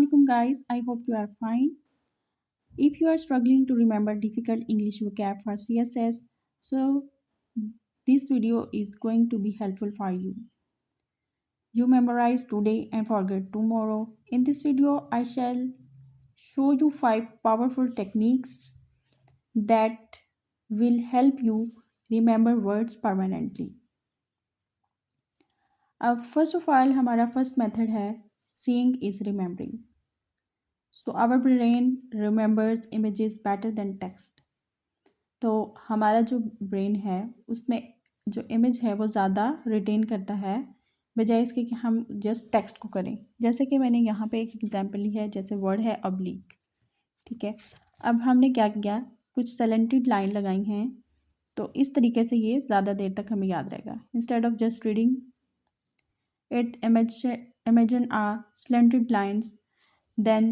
alaikum guys. I hope you are fine. If you are struggling to remember difficult English vocab for CSS, so this video is going to be helpful for you. You memorize today and forget tomorrow. In this video, I shall show you 5 powerful techniques that will help you remember words permanently. अब first of all हमारा first method है seeing is remembering. So our brain remembers images better than text. तो हमारा जो brain है उसमें जो image है वो ज़्यादा रिटेन करता है बजाय इसके कि हम जस्ट टेक्स्ट को करें। जैसे कि मैंने यहाँ पे एक एग्जांपल ली है, जैसे वर्ड है ऑब्लिक, ठीक है। अब हमने क्या किया, कुछ सेलेंटेड लाइन लगाई हैं, तो इस तरीके से ये ज़्यादा देर तक हमें याद रहेगा। Instead of just reading it, imagine a slanted lines, then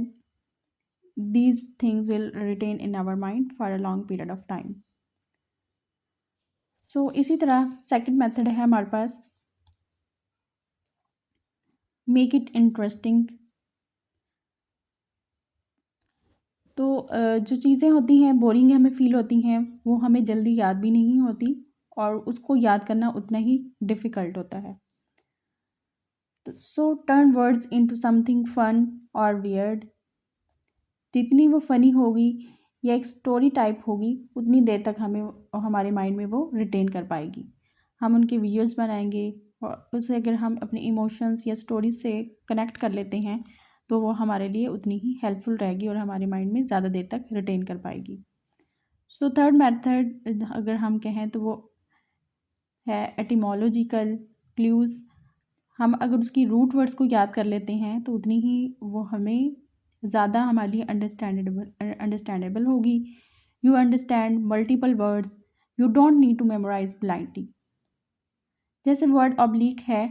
these things will retain in our mind for a long period of time. So इसी तरह सेकंड मेथड है हमारे पास मेक इट इंटरेस्टिंग। तो जो चीज़ें होती हैं बोरिंग हमें फील होती हैं वो हमें जल्दी याद भी नहीं होती और उसको याद करना उतना ही डिफ़िकल्ट होता है। तो so turn words into something fun और वियर्ड। जितनी वो फ़नी होगी या एक स्टोरी टाइप होगी उतनी देर तक हमें हमारे माइंड में वो रिटेन कर पाएगी। हम उनके वीडियोस बनाएंगे और उससे अगर हम अपने इमोशंस या स्टोरीज से कनेक्ट कर लेते हैं तो वो हमारे लिए उतनी ही हेल्पफुल रहेगी और हमारे माइंड में ज़्यादा देर तक रिटेन कर पाएगी। सो थर्ड मेथड अगर हम कहें तो वो है एटिमोलॉजिकल क्लूज़। हम अगर उसकी रूट वर्ड्स को याद कर लेते हैं तो उतनी ही वो हमें ज़्यादा हमारे लिए अंडरस्टैंडेबल होगी। You understand multiple words, you don't need to memorize blindly. जैसे वर्ड ऑब्लिक है,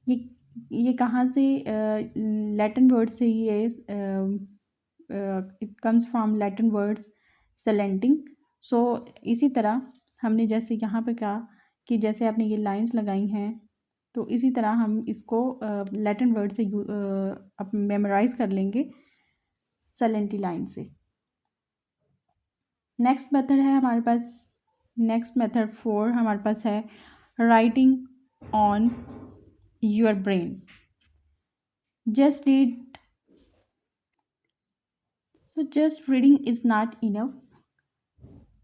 ये कहाँ से, लैटिन वर्ड से ये it comes from Latin words सेलेंटिंग। सो इसी तरह हमने जैसे यहाँ पे कहा कि जैसे आपने ये लाइंस लगाई हैं तो इसी तरह हम इसको लैटिन वर्ड से मेमोराइज कर लेंगे सेलेंटी लाइन से। नेक्स्ट मेथड है हमारे पास, नेक्स्ट मेथड 4 हमारे पास है writing on your brain. Just read, so just reading is not enough.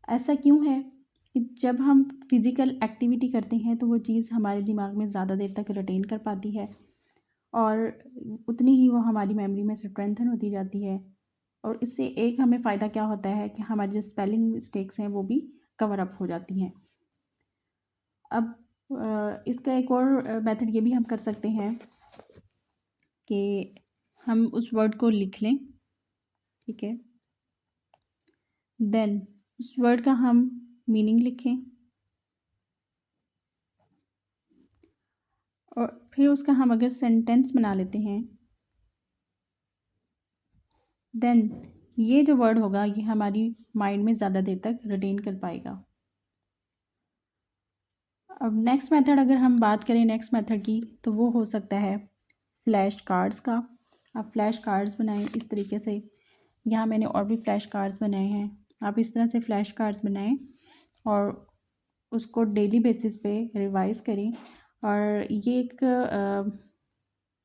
ऐसा क्यों है कि जब हम फिज़िकल एक्टिविटी करते हैं तो वो चीज़ हमारे दिमाग में ज़्यादा देर तक रिटेन कर पाती है और उतनी ही वो हमारी मेमोरी में स्ट्रेंथन होती जाती है। और इससे एक हमें फ़ायदा क्या होता है कि हमारी जो स्पेलिंग मिस्टेक्स हैं वो भी कवर अप हो जाती हैं। अब इसका एक और मेथड ये भी हम कर सकते हैं कि हम उस वर्ड को लिख लें, ठीक है, देन उस वर्ड का हम मीनिंग लिखें और फिर उसका हम अगर सेंटेंस बना लेते हैं, देन ये जो वर्ड होगा ये हमारी माइंड में ज़्यादा देर तक रिटेन कर पाएगा। अब नेक्स्ट मेथड अगर हम बात करें नेक्स्ट मेथड की तो वो हो सकता है फ्लैश कार्ड्स का। आप फ्लैश कार्ड्स बनाएं इस तरीके से, यहाँ मैंने और भी फ्लैश कार्ड्स बनाए हैं, आप इस तरह से फ्लैश कार्ड्स बनाएं और उसको डेली बेसिस पे रिवाइज़ करें। और ये एक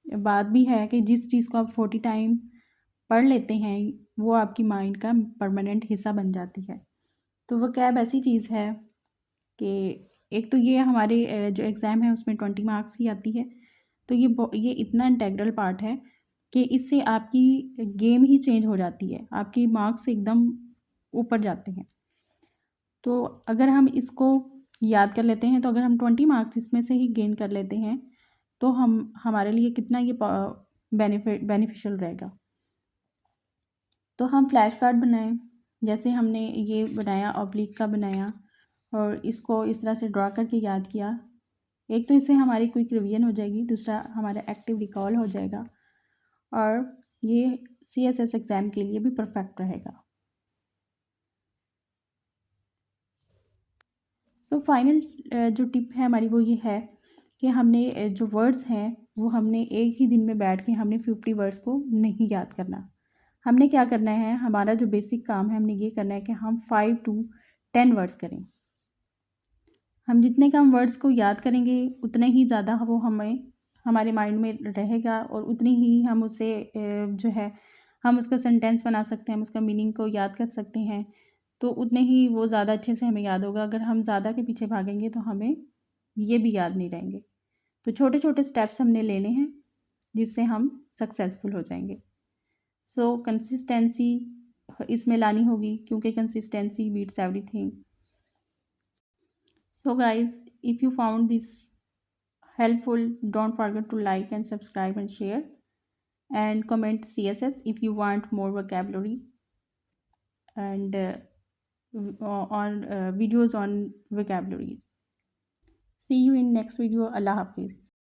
बात भी है कि जिस चीज़ को आप 40 टाइम पढ़ लेते हैं वो आपकी माइंड का परमानेंट हिस्सा बन जाती है। तो वो कैब ऐसी चीज़ है कि एक तो ये हमारे जो एग्ज़ाम है उसमें 20 मार्क्स की आती है, तो ये इतना इंटेग्रल पार्ट है कि इससे आपकी गेम ही चेंज हो जाती है, आपकी मार्क्स एकदम ऊपर जाते हैं। तो अगर हम इसको याद कर लेते हैं तो अगर हम 20 मार्क्स इसमें से ही गेन कर लेते हैं तो हमारे लिए कितना ये बेनिफिशियल रहेगा। तो हम फ्लैश कार्ड बनाएं, जैसे हमने ये बनाया ऑब्लिक का बनाया और इसको इस तरह से ड्रा करके याद किया। एक तो इससे हमारी क्विक रिवीजन हो जाएगी, दूसरा हमारा एक्टिव रिकॉल हो जाएगा और ये CSS एग्ज़ाम के लिए भी परफेक्ट रहेगा। सो फाइनल जो टिप है हमारी वो ये है कि हमने जो वर्ड्स हैं वो हमने एक ही दिन में बैठ के हमने 50 वर्ड्स को नहीं याद करना। हमने क्या करना है, हमारा जो बेसिक काम है हमने ये करना है कि हम 5 to 10 वर्ड्स करें। हम जितने कम वर्ड्स को याद करेंगे उतने ही ज़्यादा वो हमें हमारे माइंड में रहेगा और उतनी ही हम उसे जो है हम उसका सेंटेंस बना सकते हैं, हम उसका मीनिंग को याद कर सकते हैं। तो उतने ही वो ज़्यादा अच्छे से हमें याद होगा। अगर हम ज़्यादा के पीछे भागेंगे तो हमें ये भी याद नहीं रहेंगे। तो छोटे छोटे स्टेप्स हमने लेने हैं जिससे हम सक्सेसफुल हो जाएंगे। सो कंसिस्टेंसी इसमें लानी होगी क्योंकि consistency beats everything. So guys, if you found this helpful, don't forget to like and subscribe and share, and comment CSS if you want more vocabulary and on videos on vocabularies. See you in next video. Allah Hafiz.